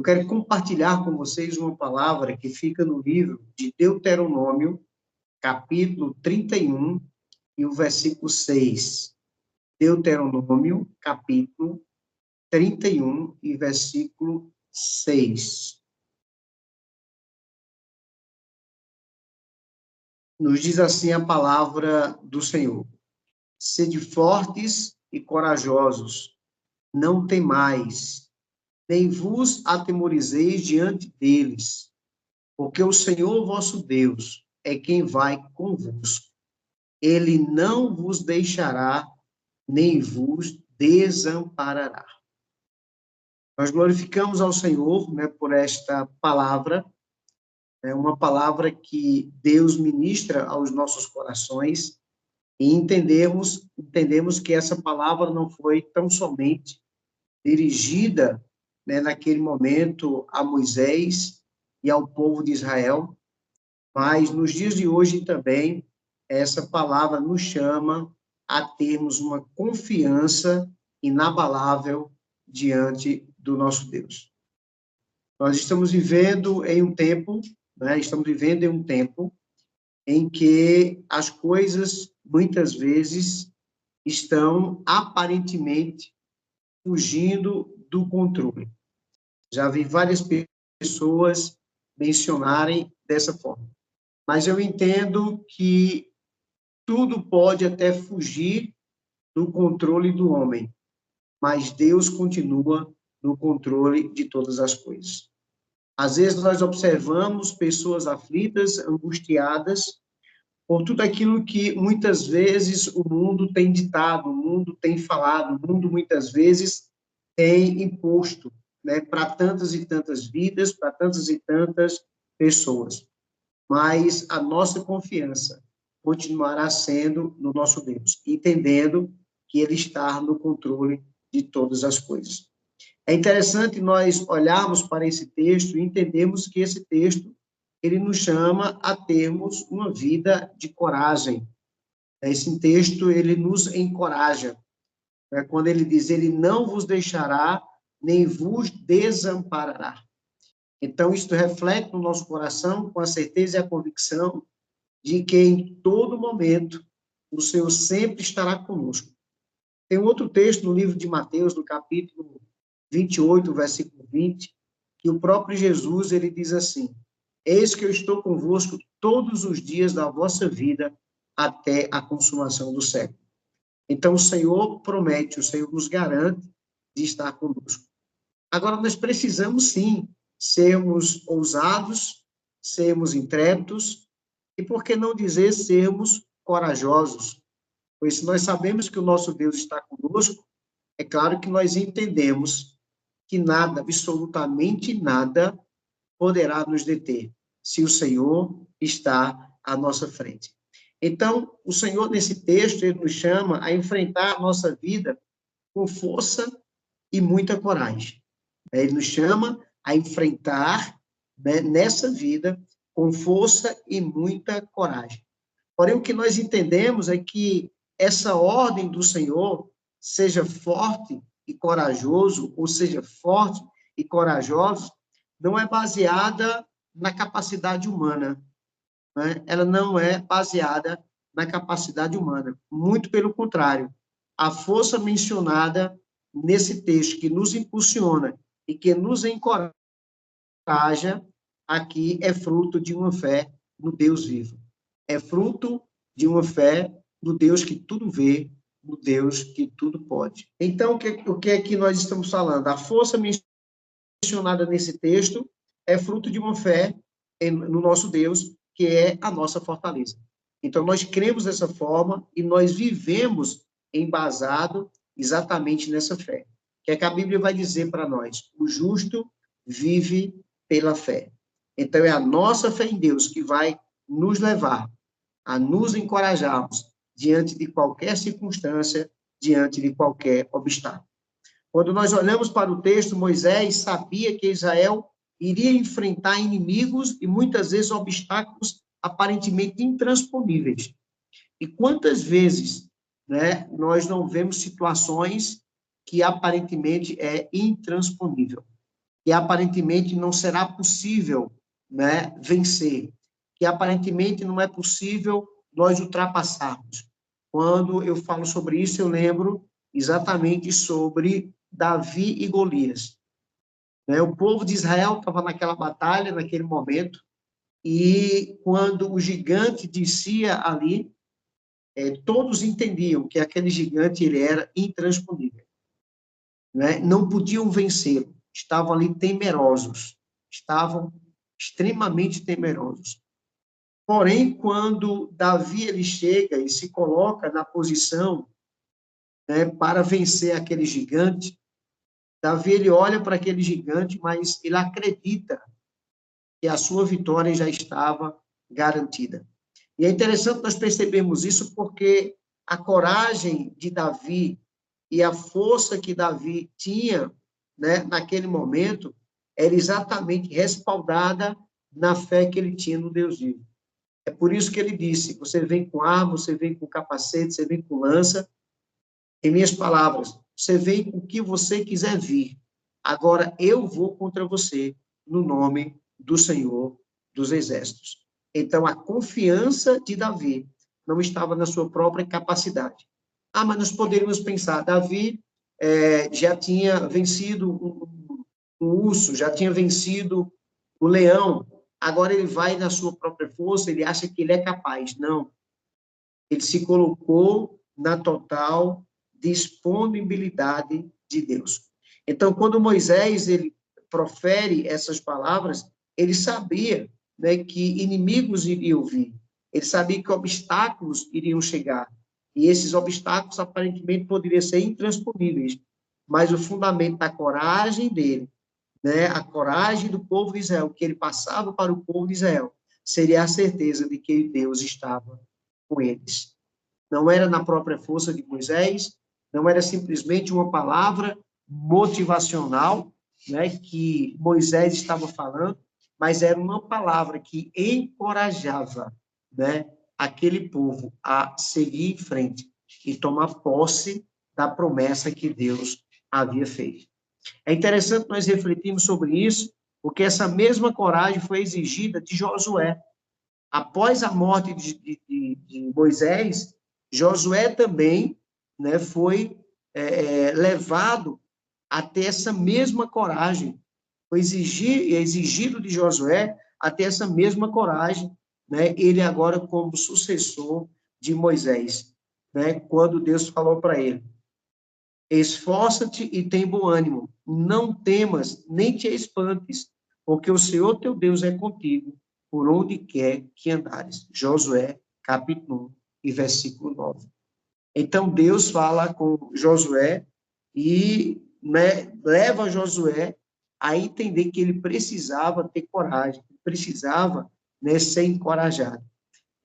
quero compartilhar com vocês uma palavra que fica no livro de Deuteronômio, capítulo 31, e o versículo 6. Deuteronômio, capítulo 31 e versículo 6. Nos diz assim a palavra do Senhor: sede fortes e corajosos, não temais, nem vos atemorizeis diante deles, porque o Senhor vosso Deus é quem vai convosco. Ele não vos deixará, nem vos desamparará. Nós glorificamos ao Senhor, né, por esta palavra, é uma palavra que Deus ministra aos nossos corações, e entendemos que essa palavra não foi tão somente dirigida, né, naquele momento a Moisés e ao povo de Israel, mas nos dias de hoje também essa palavra nos chama a termos uma confiança inabalável diante do nosso Deus. Nós estamos vivendo em um tempo, né, em que as coisas, muitas vezes, estão aparentemente fugindo do controle. Já vi várias pessoas mencionarem dessa forma. Mas eu entendo que tudo pode até fugir do controle do homem, mas Deus continua no controle de todas as coisas. Às vezes nós observamos pessoas aflitas, angustiadas, por tudo aquilo que muitas vezes o mundo tem ditado, o mundo tem falado, o mundo muitas vezes tem imposto, né, para tantas e tantas vidas, para tantas e tantas pessoas. Mas a nossa confiança continuará sendo no nosso Deus, entendendo que Ele está no controle de todas as coisas. É interessante nós olharmos para esse texto e entendermos que esse texto, ele nos chama a termos uma vida de coragem. Esse texto, ele nos encoraja. Quando ele diz, ele não vos deixará, nem vos desamparará. Então, isso reflete no nosso coração com a certeza e a convicção de que em todo momento o Senhor sempre estará conosco. Tem um outro texto no livro de Mateus, no capítulo 28, versículo 20, que o próprio Jesus, ele diz assim: eis que eu estou convosco todos os dias da vossa vida até a consumação do século. Então, o Senhor promete, o Senhor nos garante de estar conosco. Agora, nós precisamos, sim, sermos ousados, sermos intrépidos, e por que não dizer sermos corajosos? Pois se nós sabemos que o nosso Deus está conosco, é claro que nós entendemos que nada, absolutamente nada, poderá nos deter, se o Senhor está à nossa frente. Então, o Senhor, nesse texto, ele nos chama a enfrentar a nossa vida com força e muita coragem. Ele nos chama a enfrentar, né, nessa vida com força e muita coragem. Porém, o que nós entendemos é que essa ordem do Senhor, seja forte e corajoso, ou seja, forte e corajoso, não é baseada na capacidade humana, né? Ela não é baseada na capacidade humana. Muito pelo contrário. A força mencionada nesse texto que nos impulsiona e que nos encoraja aqui é fruto de uma fé no Deus vivo. É fruto de uma fé no Deus que tudo vê, no Deus que tudo pode. Então, o que é que nós estamos falando? A força mencionada nesse texto é fruto de uma fé no nosso Deus, que é a nossa fortaleza. Então, nós cremos dessa forma e nós vivemos embasado exatamente nessa fé. Que é que a Bíblia vai dizer para nós? O justo vive pela fé. Então, é a nossa fé em Deus que vai nos levar a nos encorajarmos diante de qualquer circunstância, diante de qualquer obstáculo. Quando nós olhamos para o texto, Moisés sabia que Israel iria enfrentar inimigos e muitas vezes obstáculos aparentemente intransponíveis. E quantas vezes, né, nós não vemos situações que aparentemente é intransponível. que aparentemente não será possível, né, vencer, que aparentemente não é possível nós ultrapassarmos. Quando eu falo sobre isso, eu lembro exatamente sobre Davi e Golias. Né? O povo de Israel estava naquela batalha, naquele momento, e quando o gigante descia ali, todos entendiam que aquele gigante ele era intransponível, né? Não podiam vencê-lo, estavam ali temerosos, estavam extremamente temerosos. Porém, quando Davi ele chega e se coloca na posição, né, para vencer aquele gigante, Davi ele olha para aquele gigante, mas ele acredita que a sua vitória já estava garantida. E é interessante nós percebermos isso porque a coragem de Davi e a força que Davi tinha, né, naquele momento era exatamente respaldada na fé que ele tinha no Deus vivo. É por isso que ele disse: você vem com arma, você vem com capacete, você vem com lança. Em minhas palavras, você vem com o que você quiser vir. Agora eu vou contra você no nome do Senhor dos Exércitos. Então, a confiança de Davi não estava na sua própria capacidade. Ah, mas nós poderíamos pensar, Davi já tinha vencido um urso, já tinha vencido o leão, agora ele vai na sua própria força, ele acha que ele é capaz. Não. Ele se colocou na total disponibilidade de Deus. Então, quando Moisés ele profere essas palavras, ele sabia, né, que inimigos iriam vir. Ele sabia que obstáculos iriam chegar. E esses obstáculos aparentemente poderiam ser intransponíveis. Mas o fundamento da coragem dele, né, a coragem do povo de Israel, que ele passava para o povo de Israel, seria a certeza de que Deus estava com eles. Não era na própria força de Moisés, não era simplesmente uma palavra motivacional, né, que Moisés estava falando, mas era uma palavra que encorajava, né, aquele povo a seguir em frente e tomar posse da promessa que Deus havia feito. É interessante nós refletirmos sobre isso, porque essa mesma coragem foi exigida de Josué. Após a morte de Moisés, Josué também, né, foi levado a ter essa mesma coragem. Foi exigido de Josué a ter essa mesma coragem, né, ele agora como sucessor de Moisés, né, quando Deus falou para ele: esforça-te e tem bom ânimo, não temas, nem te espantes, porque o Senhor teu Deus é contigo, por onde quer que andares. Josué, capítulo 1, e versículo 9. Então, Deus fala com Josué e, né, leva Josué a entender que ele precisava ter coragem, precisava, né, ser encorajado.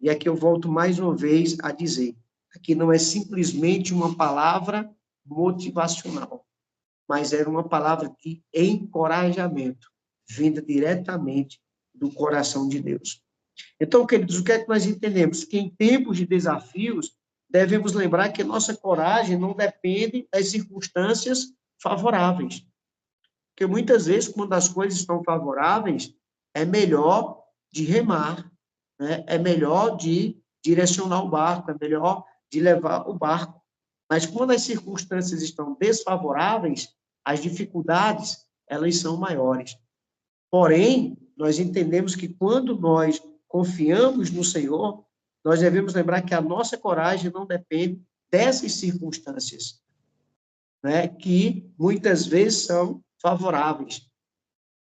E aqui eu volto mais uma vez a dizer, aqui não é simplesmente uma palavra motivacional, mas era uma palavra de encorajamento, vinda diretamente do coração de Deus. Então, queridos, o que é que nós entendemos? Que em tempos de desafios, devemos lembrar que nossa coragem não depende das circunstâncias favoráveis. Porque muitas vezes, quando as coisas estão favoráveis, é melhor de remar, né? É melhor de direcionar o barco, é melhor de levar o barco. Mas quando as circunstâncias estão desfavoráveis, as dificuldades, elas são maiores. Porém, nós entendemos que quando nós confiamos no Senhor, nós devemos lembrar que a nossa coragem não depende dessas circunstâncias, né, que muitas vezes são favoráveis,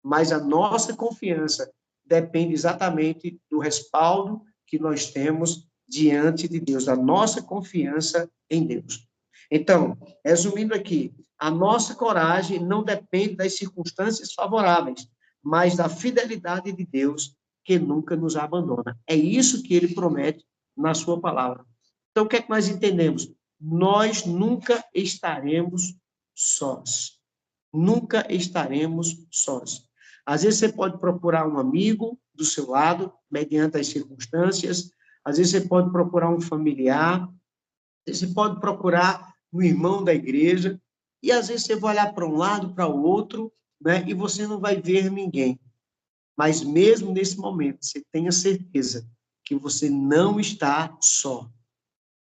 mas a nossa confiança depende exatamente do respaldo que nós temos diante de Deus, da nossa confiança em Deus. Então, resumindo aqui, a nossa coragem não depende das circunstâncias favoráveis, mas da fidelidade de Deus, que nunca nos abandona. É isso que ele promete na sua palavra. Então, o que é que nós entendemos? Nós nunca estaremos sós. Nunca estaremos sós. Às vezes você pode procurar um amigo do seu lado, mediante as circunstâncias. Às vezes você pode procurar um familiar. Você pode procurar um irmão da igreja. E às vezes você vai olhar para um lado, para o outro, né? E você não vai ver ninguém. Mas mesmo nesse momento, você tenha certeza que você não está só.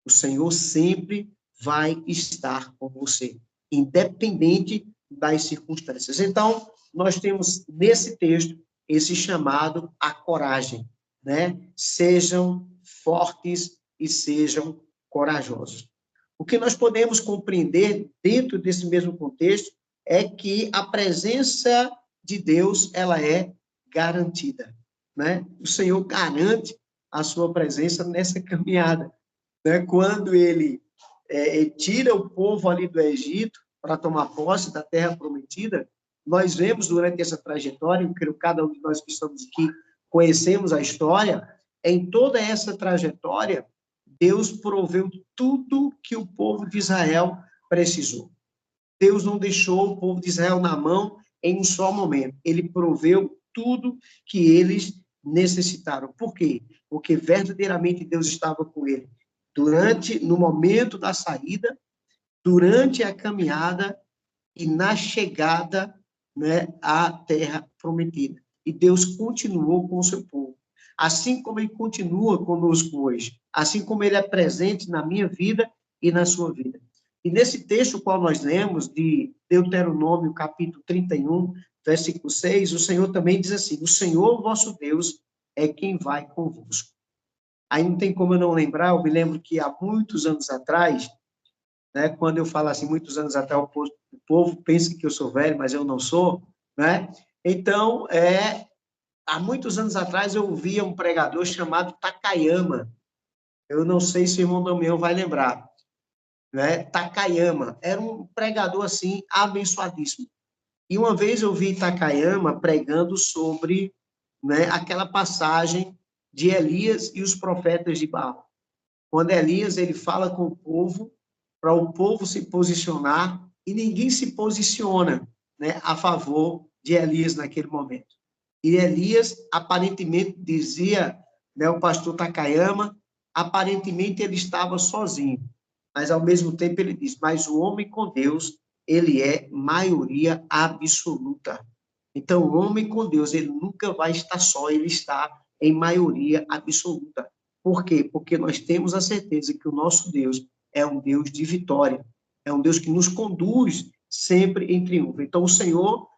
O Senhor sempre vai estar com você, independente das circunstâncias. Então, nós temos nesse texto esse chamado à coragem, né? Sejam fortes e sejam corajosos. O que nós podemos compreender dentro desse mesmo contexto é que a presença de Deus, ela é garantida, né? O Senhor garante a sua presença nessa caminhada, né? Quando ele tira o povo ali do Egito para tomar posse da terra prometida, nós vemos durante essa trajetória, eu creio que cada um de nós que estamos aqui conhecemos a história, em toda essa trajetória, Deus proveu tudo que o povo de Israel precisou. Deus não deixou o povo de Israel na mão em um só momento. Ele proveu tudo que eles necessitaram. Por quê? Porque verdadeiramente Deus estava com ele no momento da saída, durante a caminhada e na chegada, né, à terra prometida. E Deus continuou com o seu povo. Assim como ele continua conosco hoje, assim como ele é presente na minha vida e na sua vida. E nesse texto qual nós lemos, de Deuteronômio, capítulo 31, versículo 6, o Senhor também diz assim: o Senhor, vosso Deus, é quem vai convosco. Aí não tem como eu não lembrar, eu me lembro que há muitos anos atrás, né, quando eu falo assim, muitos anos atrás, o povo pensa que eu sou velho, mas eu não sou, né? Então, há muitos anos atrás, eu ouvia um pregador chamado Takayama. Eu não sei se o irmão Damião vai lembrar, né? Takayama. Era um pregador, assim, abençoadíssimo. E uma vez eu vi Takayama pregando sobre, né, aquela passagem de Elias e os profetas de Baal. Quando Elias ele fala com o povo, para o povo se posicionar, e ninguém se posiciona, né, a favor de Elias naquele momento. E Elias, aparentemente, dizia, né, o pastor Takayama, aparentemente ele estava sozinho, mas ao mesmo tempo ele diz, mas o homem com Deus, ele é maioria absoluta. Então, o homem com Deus, ele nunca vai estar só, ele está em maioria absoluta. Por quê? Porque nós temos a certeza que o nosso Deus é um Deus de vitória, é um Deus que nos conduz sempre em triunfo. Então, o Senhor,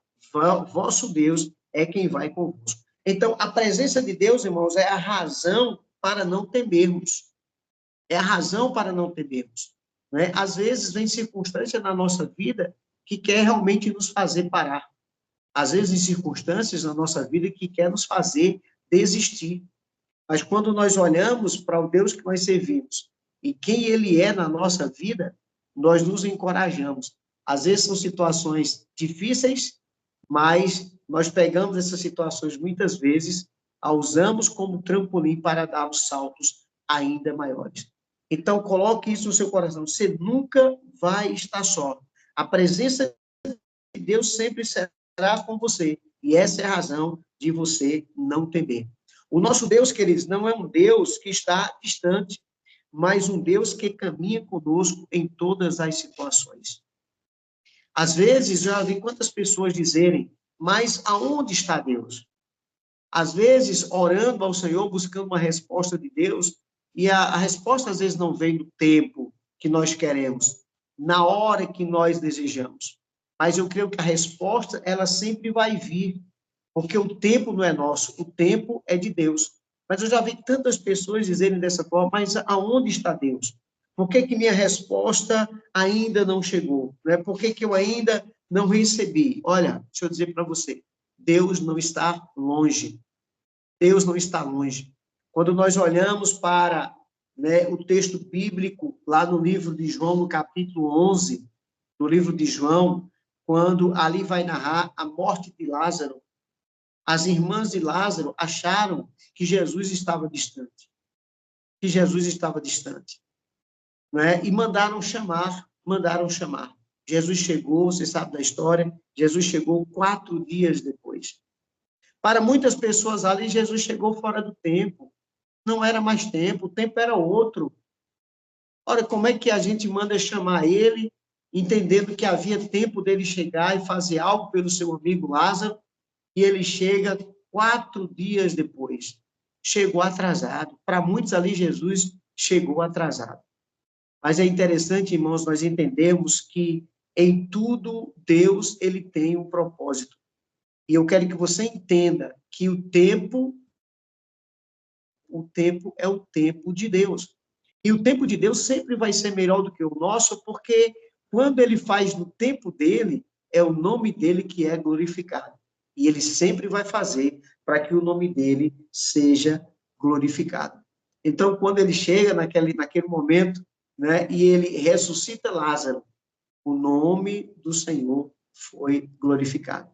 vosso Deus, é quem vai convosco. Então, a presença de Deus, irmãos, é a razão para não temermos. É a razão para não temermos. Né? Às vezes, vem circunstância na nossa vida que quer realmente nos fazer parar. Às vezes, circunstâncias na nossa vida que quer nos fazer desistir. Mas quando nós olhamos para o Deus que nós servimos e quem Ele é na nossa vida, nós nos encorajamos. Às vezes são situações difíceis, mas nós pegamos essas situações muitas vezes, a usamos como trampolim para darmos saltos ainda maiores. Então, coloque isso no seu coração. Você nunca vai estar só. A presença de Deus sempre será com você. E essa é a razão de você não temer. O nosso Deus, queridos, não é um Deus que está distante, mas um Deus que caminha conosco em todas as situações. Às vezes, já vi quantas pessoas dizerem, mas aonde está Deus? Às vezes, orando ao Senhor, buscando uma resposta de Deus, e a resposta às vezes não vem no tempo que nós queremos, na hora que nós desejamos. Mas eu creio que a resposta, ela sempre vai vir, porque o tempo não é nosso, o tempo é de Deus. Mas eu já vi tantas pessoas dizerem dessa forma, mas aonde está Deus? Por que que minha resposta ainda não chegou? Né? Por que que eu ainda não recebi? Olha, deixa eu dizer para você, Deus não está longe. Deus não está longe. Quando nós olhamos para, né, o texto bíblico, lá no livro de João, no capítulo 11, do livro de João, quando ali vai narrar a morte de Lázaro, as irmãs de Lázaro acharam que Jesus estava distante. Que Jesus estava distante. Né? E mandaram chamar. Jesus chegou, você sabe da história, Jesus chegou 4 dias depois. Para muitas pessoas ali, Jesus chegou fora do tempo. Não era mais tempo, o tempo era outro. Ora, como é que a gente manda chamar ele entendendo que havia tempo dele chegar e fazer algo pelo seu amigo Lázaro, e ele chega 4 dias depois. Chegou atrasado. Para muitos ali, Jesus chegou atrasado. Mas é interessante, irmãos, nós entendemos que em tudo Deus ele tem um propósito. E eu quero que você entenda que o tempo é o tempo de Deus. E o tempo de Deus sempre vai ser melhor do que o nosso, porque quando ele faz no tempo dele, é o nome dele que é glorificado. E ele sempre vai fazer para que o nome dele seja glorificado. Então, quando ele chega naquele momento, né, e ele ressuscita Lázaro, o nome do Senhor foi glorificado.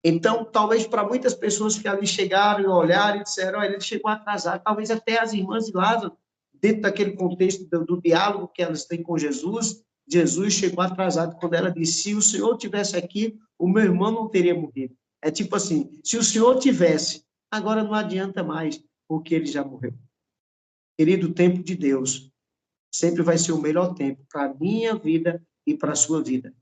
Então, talvez para muitas pessoas que ali chegaram e olharam e disseram, olha, ele chegou atrasado, talvez até as irmãs de Lázaro, dentro daquele contexto do diálogo que elas têm com Jesus, Jesus chegou atrasado quando ela disse, se o Senhor tivesse aqui, o meu irmão não teria morrido. É tipo assim, se o Senhor tivesse, agora não adianta mais, porque ele já morreu. Querido, o tempo de Deus sempre vai ser o melhor tempo para a minha vida e para a sua vida.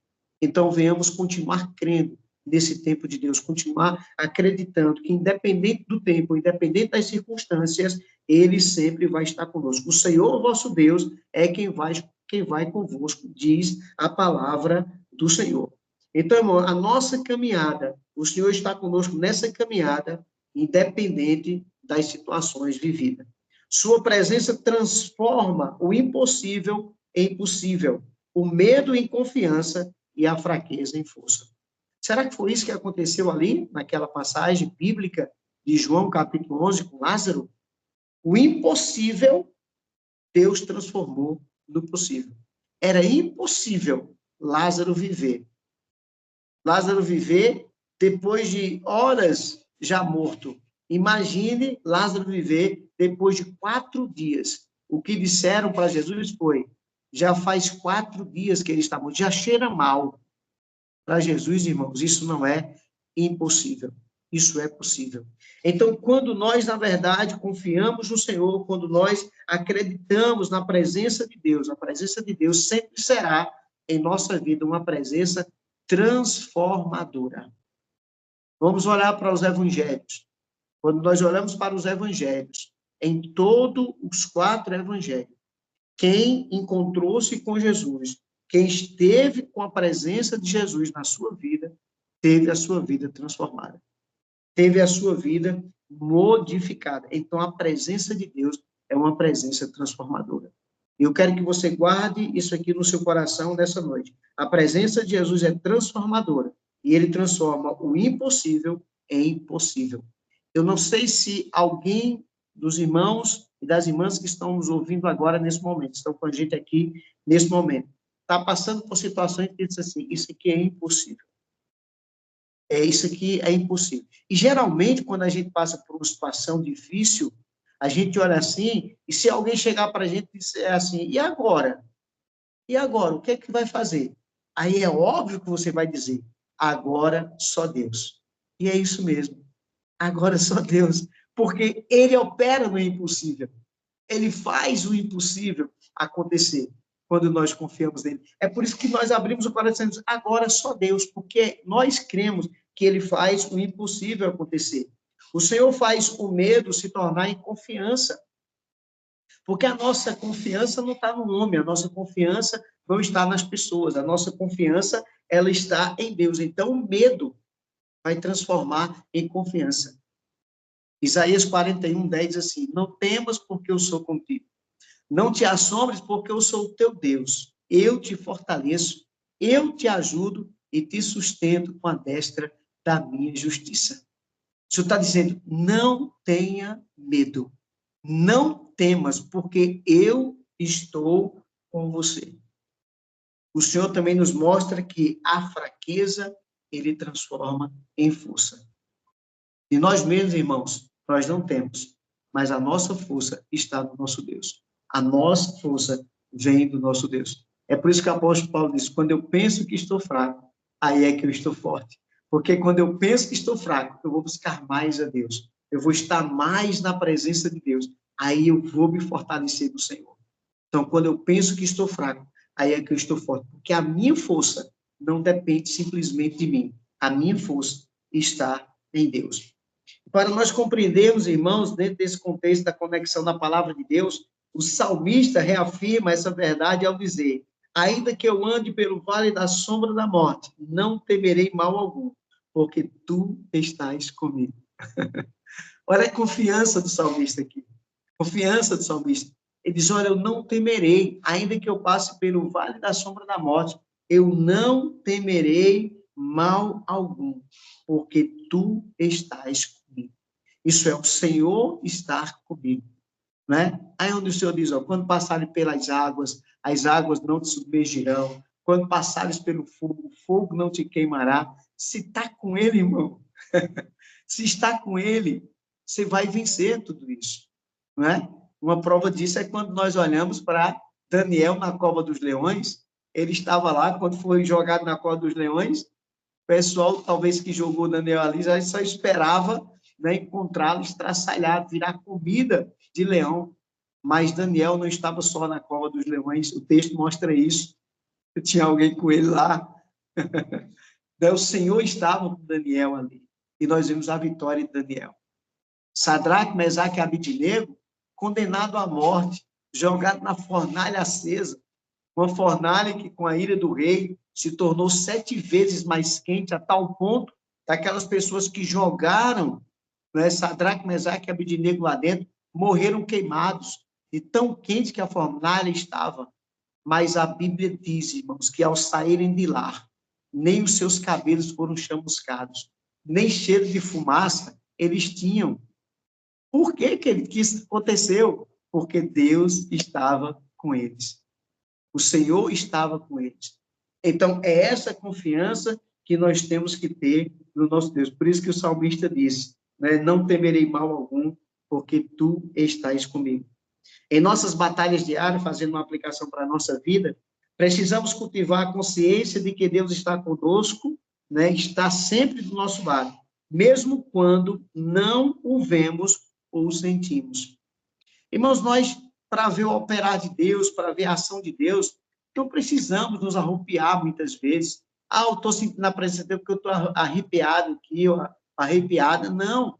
Então, venhamos continuar crendo nesse tempo de Deus, continuar acreditando que, independente do tempo, independente das circunstâncias, ele sempre vai estar conosco. O Senhor, vosso Deus, é quem vai convosco, diz a palavra do Senhor. Então, irmão, a nossa caminhada, o Senhor está conosco nessa caminhada, independente das situações vividas. Sua presença transforma o impossível em possível, o medo em confiança e a fraqueza em força. Será que foi isso que aconteceu ali, naquela passagem bíblica de João, capítulo 11, com Lázaro? O impossível, Deus transformou no possível. Era impossível Lázaro viver. Lázaro viver depois de horas já morto. Imagine Lázaro viver depois de 4 dias. O que disseram para Jesus foi, já faz 4 dias que ele está morto, já cheira mal. Para Jesus, irmãos, isso não é impossível. Isso é possível. Então, quando nós, na verdade, confiamos no Senhor, quando nós acreditamos na presença de Deus, a presença de Deus sempre será, em nossa vida, uma presença transformadora. Vamos olhar para os evangelhos. Quando nós olhamos para os evangelhos, em todos os 4 evangelhos, quem encontrou-se com Jesus, quem esteve com a presença de Jesus na sua vida, teve a sua vida transformada. Teve a sua vida modificada. Então, a presença de Deus é uma presença transformadora. Eu quero que você guarde isso aqui no seu coração nessa noite. A presença de Jesus é transformadora e ele transforma o impossível em possível. Eu não sei se alguém dos irmãos e das irmãs que estão nos ouvindo agora nesse momento, estão com a gente aqui nesse momento, está passando por situações que diz assim, isso aqui é impossível. Isso aqui é impossível. E, geralmente, quando a gente passa por uma situação difícil, a gente olha assim, e se alguém chegar para a gente e disser assim, e agora? E agora? O que é que vai fazer? Aí é óbvio que você vai dizer, agora só Deus. E é isso mesmo. Agora só Deus. Porque ele opera no impossível. Ele faz o impossível acontecer quando nós confiamos nele. É por isso que nós abrimos o coração e dizemos, agora só Deus, porque nós cremos que ele faz o impossível acontecer. O Senhor faz o medo se tornar em confiança. Porque a nossa confiança não está no homem, a nossa confiança não está nas pessoas, a nossa confiança, ela está em Deus. Então, o medo vai transformar em confiança. Isaías 41:10 diz assim, não temas porque eu sou contigo. Não te assombres, porque eu sou o teu Deus. Eu te fortaleço, eu te ajudo e te sustento com a destra da minha justiça. O Senhor está dizendo, não tenha medo. Não temas, porque eu estou com você. O Senhor também nos mostra que a fraqueza, ele transforma em força. E nós mesmos, irmãos, nós não temos, mas a nossa força está no nosso Deus. A nossa força vem do nosso Deus. É por isso que o apóstolo Paulo diz, quando eu penso que estou fraco, aí é que eu estou forte. Porque quando eu penso que estou fraco, eu vou buscar mais a Deus. Eu vou estar mais na presença de Deus. Aí eu vou me fortalecer no Senhor. Então, quando eu penso que estou fraco, aí é que eu estou forte, porque a minha força não depende simplesmente de mim, a minha força está em Deus. Para nós compreendermos, irmãos, dentro desse contexto da conexão da palavra de Deus, o salmista reafirma essa verdade ao dizer: ainda que eu ande pelo vale da sombra da morte, não temerei mal algum, porque tu estás comigo. Olha a confiança do salmista aqui. Confiança do salmista. Ele diz: olha, eu não temerei, ainda que eu passe pelo vale da sombra da morte, eu não temerei mal algum, porque tu estás comigo. Isso é o Senhor estar comigo, né? Aí onde o Senhor diz, ó, quando passarem pelas águas, as águas não te submergirão. Quando passares pelo fogo, o fogo não te queimará. Se está com ele, irmão, se está com ele, você vai vencer tudo isso, não é? Uma prova disso é quando nós olhamos para Daniel na cova dos leões. Ele estava lá quando foi jogado na cova dos leões. O pessoal, talvez que jogou Daniel ali, já só esperava, né, encontrá-lo estraçalhado, virar comida de leão. Mas Daniel não estava só na cova dos leões. O texto mostra isso. Tinha alguém com ele lá. O Senhor estava com Daniel ali. E nós vimos a vitória de Daniel. Sadraque, Mesaque e Abidnego, condenado à morte, jogado na fornalha acesa, uma fornalha que, com a ira do rei, se tornou 7 vezes mais quente, a tal ponto daquelas pessoas que jogaram, né, Sadraque, Mesaque e Abidnego lá dentro, morreram queimados, de tão quente que a fornalha estava. Mas a Bíblia diz, irmãos, que ao saírem de lá, nem os seus cabelos foram chamuscados, nem cheiro de fumaça eles tinham. Por que que isso aconteceu? Porque Deus estava com eles. O Senhor estava com eles. Então, é essa confiança que nós temos que ter no nosso Deus. Por isso que o salmista disse, né, não temerei mal algum, porque tu estás comigo. Em nossas batalhas diárias, fazendo uma aplicação para a nossa vida, precisamos cultivar a consciência de que Deus está conosco, né, está sempre do nosso lado, mesmo quando não o vemos ou o sentimos. Irmãos, nós, para ver o operar de Deus, para ver a ação de Deus, não precisamos nos arrupiar muitas vezes. Ah, eu estou sentindo a presença de Deus porque eu estou arrepiado aqui, arrepiada. Não.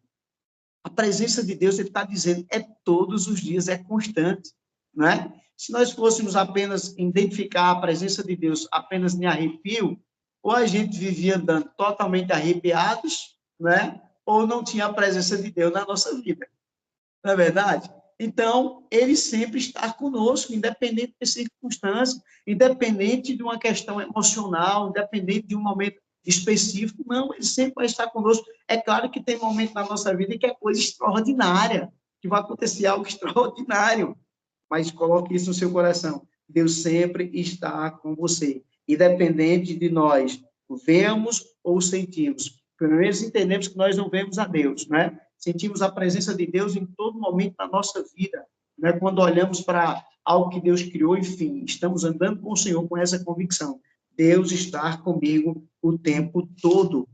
A presença de Deus, ele está dizendo, é todos os dias, é constante, não é? Se nós fôssemos apenas identificar a presença de Deus apenas em arrepio, ou a gente vivia andando totalmente arrepiados, né? Ou não tinha a presença de Deus na nossa vida. Não é verdade? Então, ele sempre está conosco, independente das circunstâncias, independente de uma questão emocional, independente de um momento específico, não, ele sempre vai estar conosco. É claro que tem momentos na nossa vida em que é coisa extraordinária, que vai acontecer algo extraordinário, mas coloque isso no seu coração. Deus sempre está com você, independente de nós vemos ou sentimos. Pelo menos entendemos que nós não vemos a Deus, né? Sentimos a presença de Deus em todo momento da nossa vida, né? Quando olhamos para algo que Deus criou, enfim, estamos andando com o Senhor com essa convicção. Deus está comigo o tempo todo,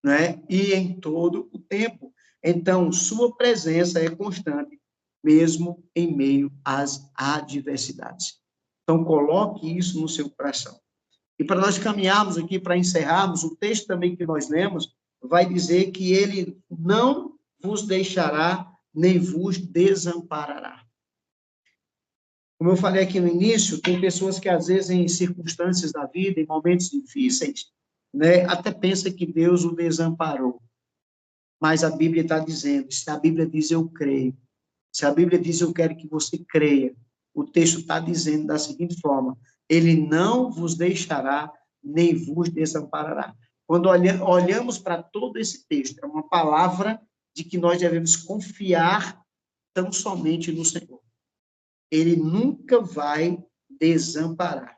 né? E em todo o tempo. Então, sua presença é constante, mesmo em meio às adversidades. Então, coloque isso no seu coração. E para nós caminharmos aqui, para encerrarmos, o texto também que nós lemos vai dizer que ele não vos deixará, nem vos desamparará. Como eu falei aqui no início, tem pessoas que, às vezes, em circunstâncias da vida, em momentos difíceis, né, até pensa que Deus o desamparou. Mas a Bíblia está dizendo, se a Bíblia diz eu creio, se a Bíblia diz eu quero que você creia, o texto está dizendo da seguinte forma, ele não vos deixará, nem vos desamparará. Quando olhamos para todo esse texto, é uma palavra de que nós devemos confiar tão somente no Senhor. Ele nunca vai desamparar.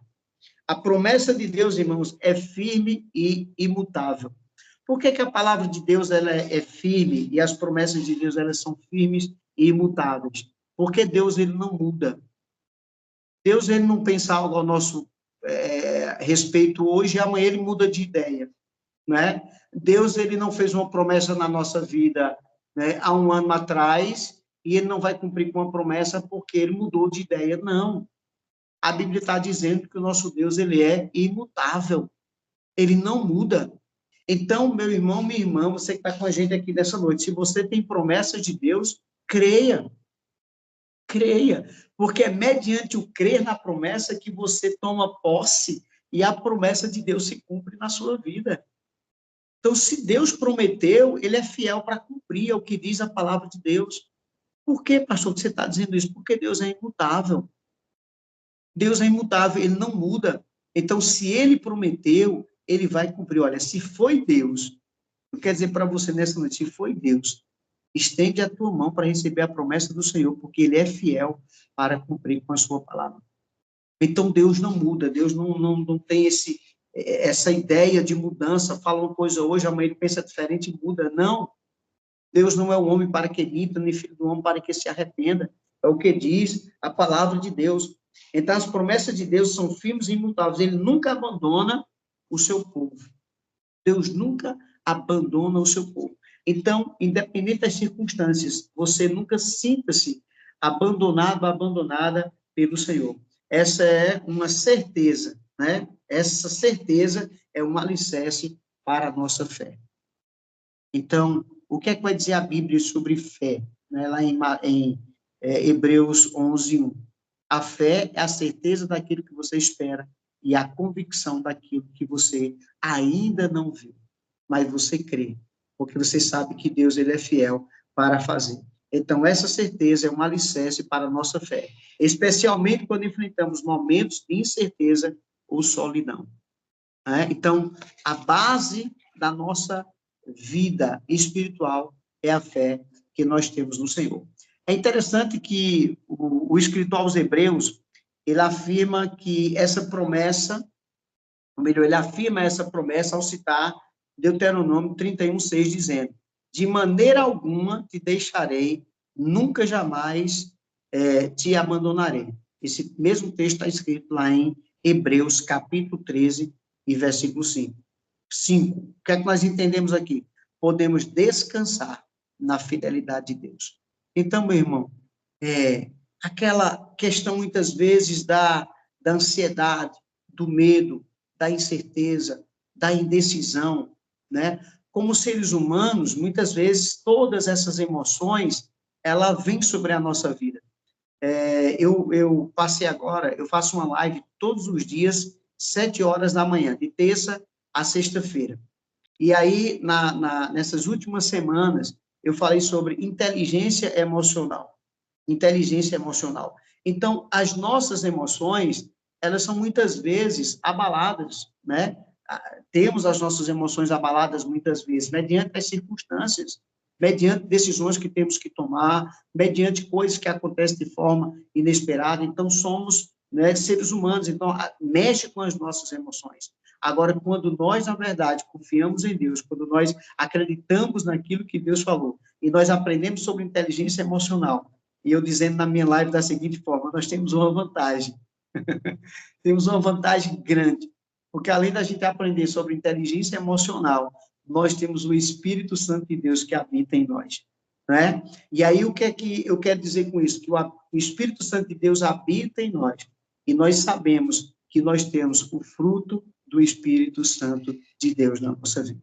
A promessa de Deus, irmãos, é firme e imutável. Por que a palavra de Deus ela é firme e as promessas de Deus elas são firmes e imutáveis? Porque Deus ele não muda. Deus ele não pensa algo ao nosso respeito hoje e amanhã ele muda de ideia, né? Deus ele não fez uma promessa na nossa vida, né, há um ano atrás e ele não vai cumprir com uma promessa porque ele mudou de ideia, não. A Bíblia está dizendo que o nosso Deus, ele é imutável, ele não muda. Então, meu irmão, minha irmã, você que está com a gente aqui nessa noite, se você tem promessas de Deus, creia, creia, porque é mediante o crer na promessa que você toma posse e a promessa de Deus se cumpre na sua vida. Então, se Deus prometeu, ele é fiel para cumprir, é o que diz a palavra de Deus. Por que, pastor, que você está dizendo isso? Porque Deus é imutável. Deus é imutável, ele não muda. Então, se ele prometeu, ele vai cumprir. Olha, se foi Deus, eu quero dizer para você nessa noite, se foi Deus, estende a tua mão para receber a promessa do Senhor, porque ele é fiel para cumprir com a sua palavra. Então, Deus não muda, Deus não tem essa ideia de mudança, fala uma coisa hoje, amanhã ele pensa diferente e muda. Não, Deus não é o homem para que minta, nem filho do homem para que se arrependa. É o que diz a palavra de Deus. Então, as promessas de Deus são firmes e imutáveis. Ele nunca abandona o seu povo. Deus nunca abandona o seu povo. Então, independente das circunstâncias, você nunca sinta-se abandonado, abandonada pelo Senhor. Essa é uma certeza, né? Essa certeza é um alicerce para a nossa fé. Então, o que é que vai dizer a Bíblia sobre fé? Né? Lá em Hebreus 11:1. A fé é a certeza daquilo que você espera e a convicção daquilo que você ainda não viu. Mas você crê, porque você sabe que Deus ele é fiel para fazer. Então, essa certeza é um alicerce para a nossa fé, especialmente quando enfrentamos momentos de incerteza ou solidão. Né? Então, a base da nossa vida espiritual é a fé que nós temos no Senhor. É interessante que o escritor aos Hebreus, ele afirma que essa promessa, ou melhor, ele afirma essa promessa ao citar Deuteronômio 31:6, dizendo: de maneira alguma te deixarei, nunca jamais te abandonarei. Esse mesmo texto está escrito lá em Hebreus, capítulo 13, e versículo 5. 5. O que é que nós entendemos aqui? Podemos descansar na fidelidade de Deus. Então, meu irmão, aquela questão, muitas vezes, da ansiedade, do medo, da incerteza, da indecisão, né? Como seres humanos, muitas vezes, todas essas emoções, ela vêm sobre a nossa vida. Eu passei agora, eu faço uma live todos os dias, 7 horas da manhã, de terça a sexta-feira. E aí, nessas últimas semanas, eu falei sobre inteligência emocional. Inteligência emocional. Então, as nossas emoções, elas são muitas vezes abaladas, né? Temos as nossas emoções abaladas muitas vezes, mediante as circunstâncias, mediante decisões que temos que tomar, mediante coisas que acontecem de forma inesperada. Então, somos, né, seres humanos, então, mexe com as nossas emoções. Agora, quando nós, na verdade, confiamos em Deus, quando nós acreditamos naquilo que Deus falou, e nós aprendemos sobre inteligência emocional, e eu dizendo na minha live da seguinte forma, nós temos uma vantagem. Temos uma vantagem grande, porque além da gente aprender sobre inteligência emocional, nós temos o Espírito Santo de Deus que habita em nós, né? E aí, o que é que eu quero dizer com isso? Que o Espírito Santo de Deus habita em nós, e nós sabemos que nós temos o fruto do Espírito Santo de Deus na nossa vida.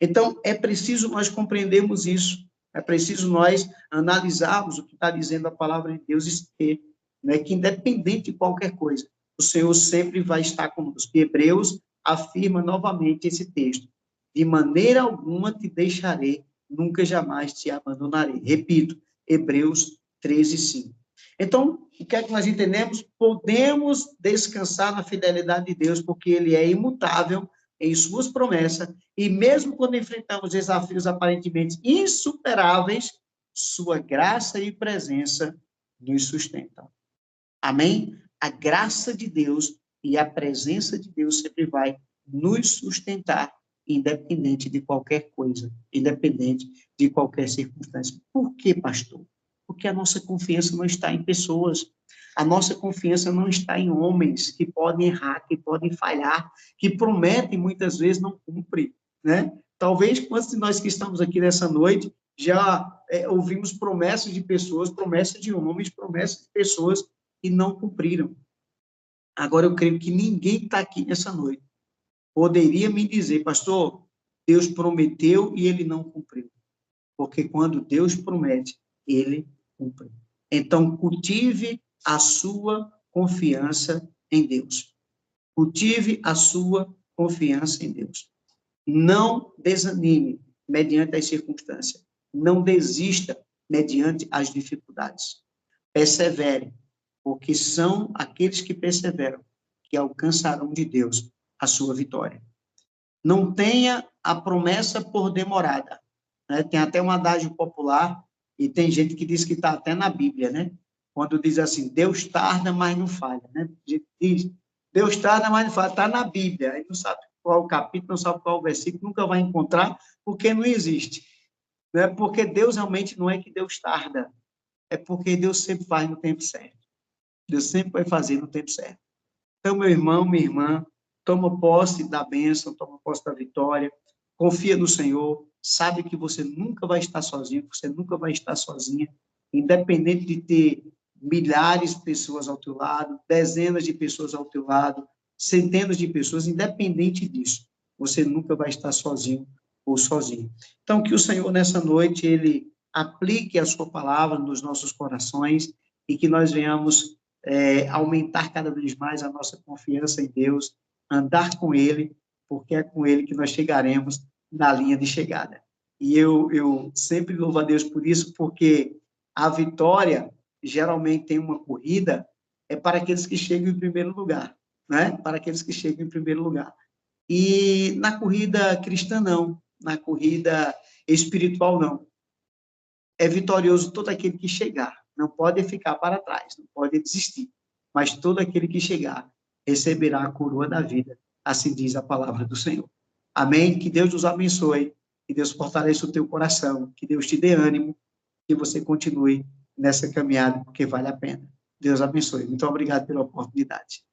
Então, é preciso nós compreendermos isso, é preciso nós analisarmos o que está dizendo a palavra de Deus e ter, né, que independente de qualquer coisa, o Senhor sempre vai estar conosco. E Hebreus afirma novamente esse texto: de maneira alguma te deixarei, nunca jamais te abandonarei. Repito, Hebreus 13:5. Então, o que é que nós entendemos? Podemos descansar na fidelidade de Deus, porque Ele é imutável em suas promessas, e mesmo quando enfrentamos desafios aparentemente insuperáveis, sua graça e presença nos sustentam. Amém? A graça de Deus e a presença de Deus sempre vai nos sustentar, independente de qualquer coisa, independente de qualquer circunstância. Por que, pastor? Porque a nossa confiança não está em pessoas. A nossa confiança não está em homens que podem errar, que podem falhar, que prometem muitas vezes não cumprem, né? Talvez quantos de nós que estamos aqui nessa noite já ouvimos promessas de pessoas, promessas de homens, promessas de pessoas que não cumpriram. Agora, eu creio que ninguém que está aqui nessa noite poderia me dizer, pastor, Deus prometeu e ele não cumpriu. Porque quando Deus promete, ele cumpre. Então, cultive a sua confiança em Deus. Cultive a sua confiança em Deus. Não desanime mediante as circunstâncias. Não desista mediante as dificuldades. Persevere, porque são aqueles que perseveram que alcançarão de Deus a sua vitória. Não tenha a promessa por demorada. Né? Tem até um adágio popular, e tem gente que diz que está até na Bíblia, né? Quando diz assim, Deus tarda, mas não falha. Né? A gente diz, Deus tarda, mas não falha. Está na Bíblia. Aí não sabe qual o capítulo, não sabe qual o versículo, nunca vai encontrar, porque não existe. Né? Porque Deus realmente não é que Deus tarda, é porque Deus sempre faz no tempo certo. Deus sempre vai fazer no tempo certo. Então, meu irmão, minha irmã, toma posse da bênção, toma posse da vitória, confia no Senhor, sabe que você nunca vai estar sozinho, você nunca vai estar sozinha, independente de ter milhares de pessoas ao teu lado, dezenas de pessoas ao teu lado, centenas de pessoas, independente disso, você nunca vai estar sozinho ou sozinho. Então, que o Senhor, nessa noite, ele aplique a sua palavra nos nossos corações e que nós venhamos aumentar cada vez mais a nossa confiança em Deus, andar com Ele, porque é com Ele que nós chegaremos na linha de chegada. E eu sempre louvo a Deus por isso, porque a vitória geralmente tem uma corrida, é para aqueles que chegam em primeiro lugar, né? Para aqueles que chegam em primeiro lugar. E na corrida cristã, não. Na corrida espiritual, não. É vitorioso todo aquele que chegar. Não pode ficar para trás, não pode desistir. Mas todo aquele que chegar receberá a coroa da vida. Assim diz a palavra do Senhor. Amém? Que Deus nos abençoe, que Deus fortaleça o teu coração, que Deus te dê ânimo, que você continue nessa caminhada, porque vale a pena. Deus abençoe. Muito obrigado pela oportunidade.